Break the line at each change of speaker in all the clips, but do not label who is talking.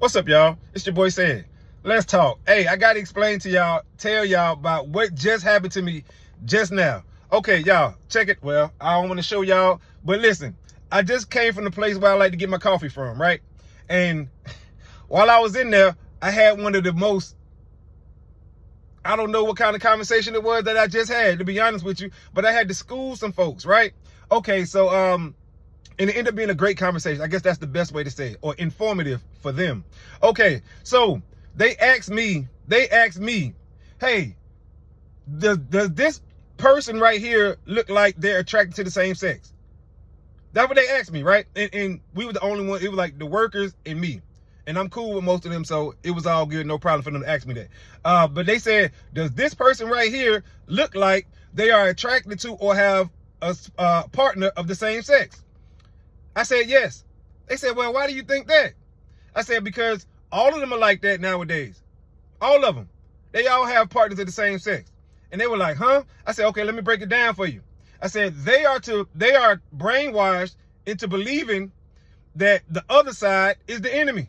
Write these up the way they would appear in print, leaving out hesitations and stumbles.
What's up, y'all? It's your boy Sam. Let's talk. Hey, I gotta explain to y'all, tell y'all about what just happened to me just now. Okay, y'all, check it. Well, I don't want to show y'all, but listen, I just came from the place where I like to get my coffee from, right? And while I was in there, I had one of the most, I don't know what kind of conversation it was that I just had, to be honest with you, but I had to school some folks, right? Okay, so and it ended up being a great conversation. I guess that's the best way to say it, or informative for them. Okay, so they asked me, hey, does this person right here look like they're attracted to the same sex? That's what they asked me, right? And we were the only one. It was like the workers and me. And I'm cool with most of them, so it was all good. No problem for them to ask me that. But they said, does this person right here look like they are attracted to or have a partner of the same sex? I said, yes. They said, well, why do you think that? I said, because all of them are like that nowadays. All of them. They all have partners of the same sex. And they were like, huh? I said, okay, let me break it down for you. I said, they are brainwashed into believing that the other side is the enemy.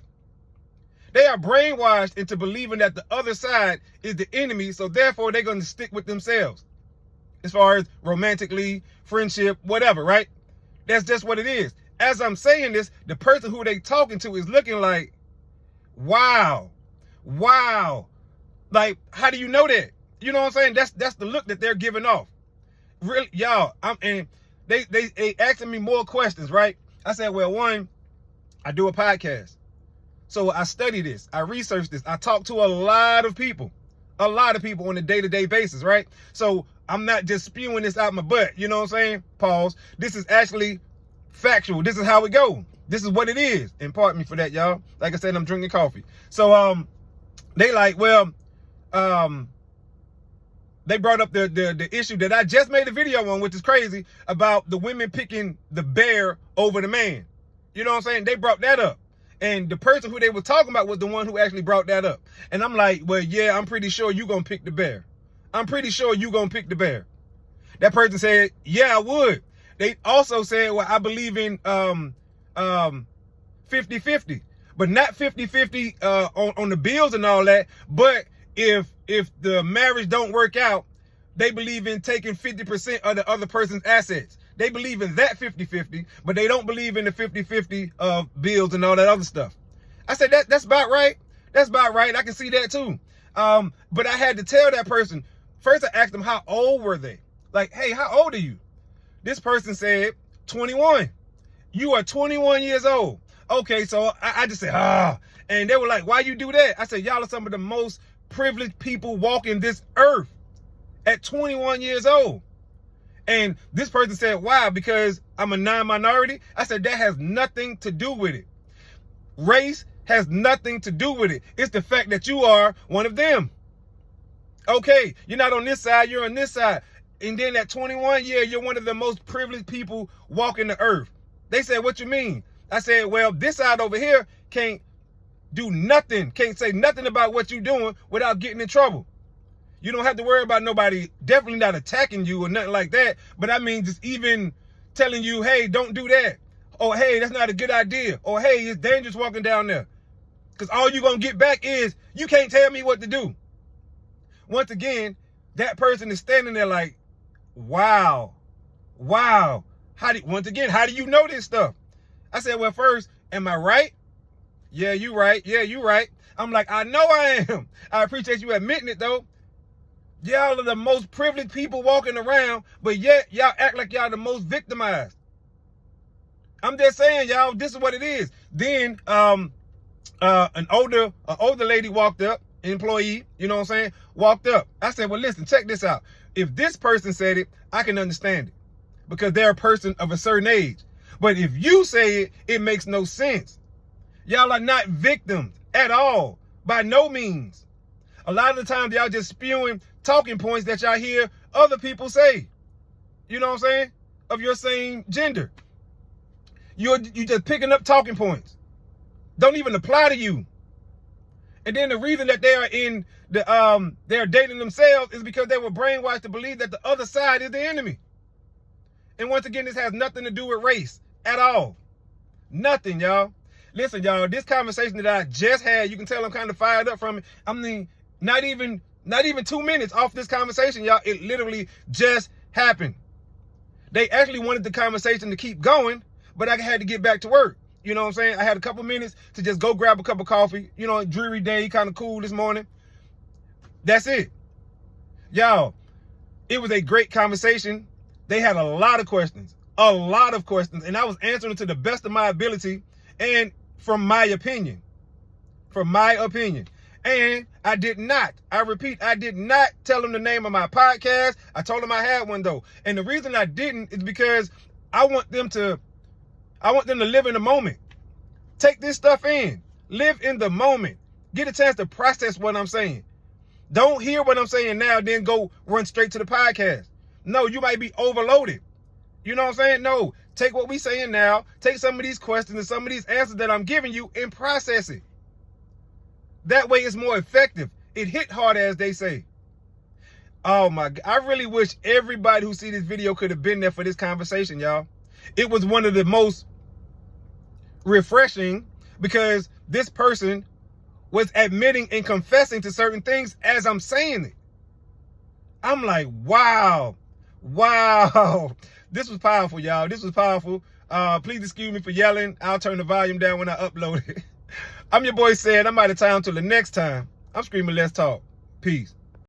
They are brainwashed into believing that the other side is the enemy, so therefore they're going to stick with themselves. As far as romantically, friendship, whatever, right? That's just what it is. As I'm saying this, the person who they talking to is looking like, wow. Like, how do you know that? You know what I'm saying? That's the look that they're giving off. Really, y'all, and they asking me more questions, right? I said, well, one, I do a podcast. So I study this, I research this, I talk to a lot of people on a day-to-day basis, right? So I'm not just spewing this out my butt, you know what I'm saying? Pause. This is actually factual. This is how it go. This is what it is. And pardon me for that, y'all. Like I said, I'm drinking coffee. So they like, well, they brought up the issue that I just made a video on, which is crazy, about the women picking the bear over the man. You know what I'm saying? They brought that up. And the person who they were talking about was the one who actually brought that up. And I'm like, well, yeah, I'm pretty sure you're going to pick the bear. I'm pretty sure you're going to pick the bear. That person said, yeah, I would. They also said, well, I believe in 50-50. But not 50-50 on the bills and all that. But if the marriage don't work out, they believe in taking 50% of the other person's assets. They believe in that 50-50, but they don't believe in the 50-50 of bills and all that other stuff. I said, that's about right. That's about right. I can see that too. But I had to tell that person, first I asked them, how old were they? Like, hey, how old are you? This person said, 21. You are 21 years old. Okay, so I just said, and they were like, why you do that? I said, y'all are some of the most privileged people walking this earth at 21 years old. And this person said, why? Because I'm a non-minority? I said, that has nothing to do with it. Race has nothing to do with it. It's the fact that you are one of them. Okay, you're not on this side, you're on this side. And then at 21, yeah, you're one of the most privileged people walking the earth. They said, what you mean? I said, well, this side over here can't do nothing, can't say nothing about what you're doing without getting in trouble. You don't have to worry about nobody definitely not attacking you or nothing like that. But I mean, just even telling you, hey, don't do that. Or, hey, that's not a good idea. Or, hey, it's dangerous walking down there. Because all you're going to get back is, you can't tell me what to do. Once again, that person is standing there like, wow. Once again, how do you know this stuff? I said, well, first, am I right? Yeah, you right. Yeah, you right. I'm like, I know I am. I appreciate you admitting it, though. Y'all are the most privileged people walking around, but yet y'all act like y'all the most victimized. I'm just saying, y'all, this is what it is. Then an older lady walked up, employee, you know what I'm saying, walked up. I said, well, listen, check this out. If this person said it, I can understand it because they're a person of a certain age. But if you say it, it makes no sense. Y'all are not victims at all, by no means. A lot of the times y'all just spewing talking points that y'all hear other people say. You know what I'm saying? Of your same gender. You just picking up talking points. Don't even apply to you. And then the reason that they are in the they're dating themselves is because they were brainwashed to believe that the other side is the enemy. And once again, this has nothing to do with race at all. Nothing, y'all. Listen, y'all, this conversation that I just had, you can tell I'm kind of fired up from it. I mean, not even 2 minutes off this conversation, y'all. It literally just happened. They actually wanted the conversation to keep going, but I had to get back to work. You know what I'm saying? I had a couple minutes to just go grab a cup of coffee. You know, dreary day, kind of cool this morning. That's it. Y'all, it was a great conversation. They had a lot of questions, and I was answering to the best of my ability and from my opinion. And I did not, I repeat, I did not tell them the name of my podcast. I told them I had one though. And the reason I didn't is because I want them to live in the moment. Take this stuff in. Live in the moment. Get a chance to process what I'm saying. Don't hear what I'm saying now, then go run straight to the podcast. No, you might be overloaded. You know what I'm saying? No, take what we saying now, take some of these questions and some of these answers that I'm giving you and process it. That way it's more effective. It hit hard, as they say. Oh my God. I really wish everybody who see this video could have been there for this conversation, y'all. It was one of the most refreshing because this person was admitting and confessing to certain things as I'm saying it. I'm like, wow. This was powerful, y'all. This was powerful. Please excuse me for yelling. I'll turn the volume down when I upload it. I'm your boy Said. I'm out of town till the next time. I'm screaming, let's talk. Peace.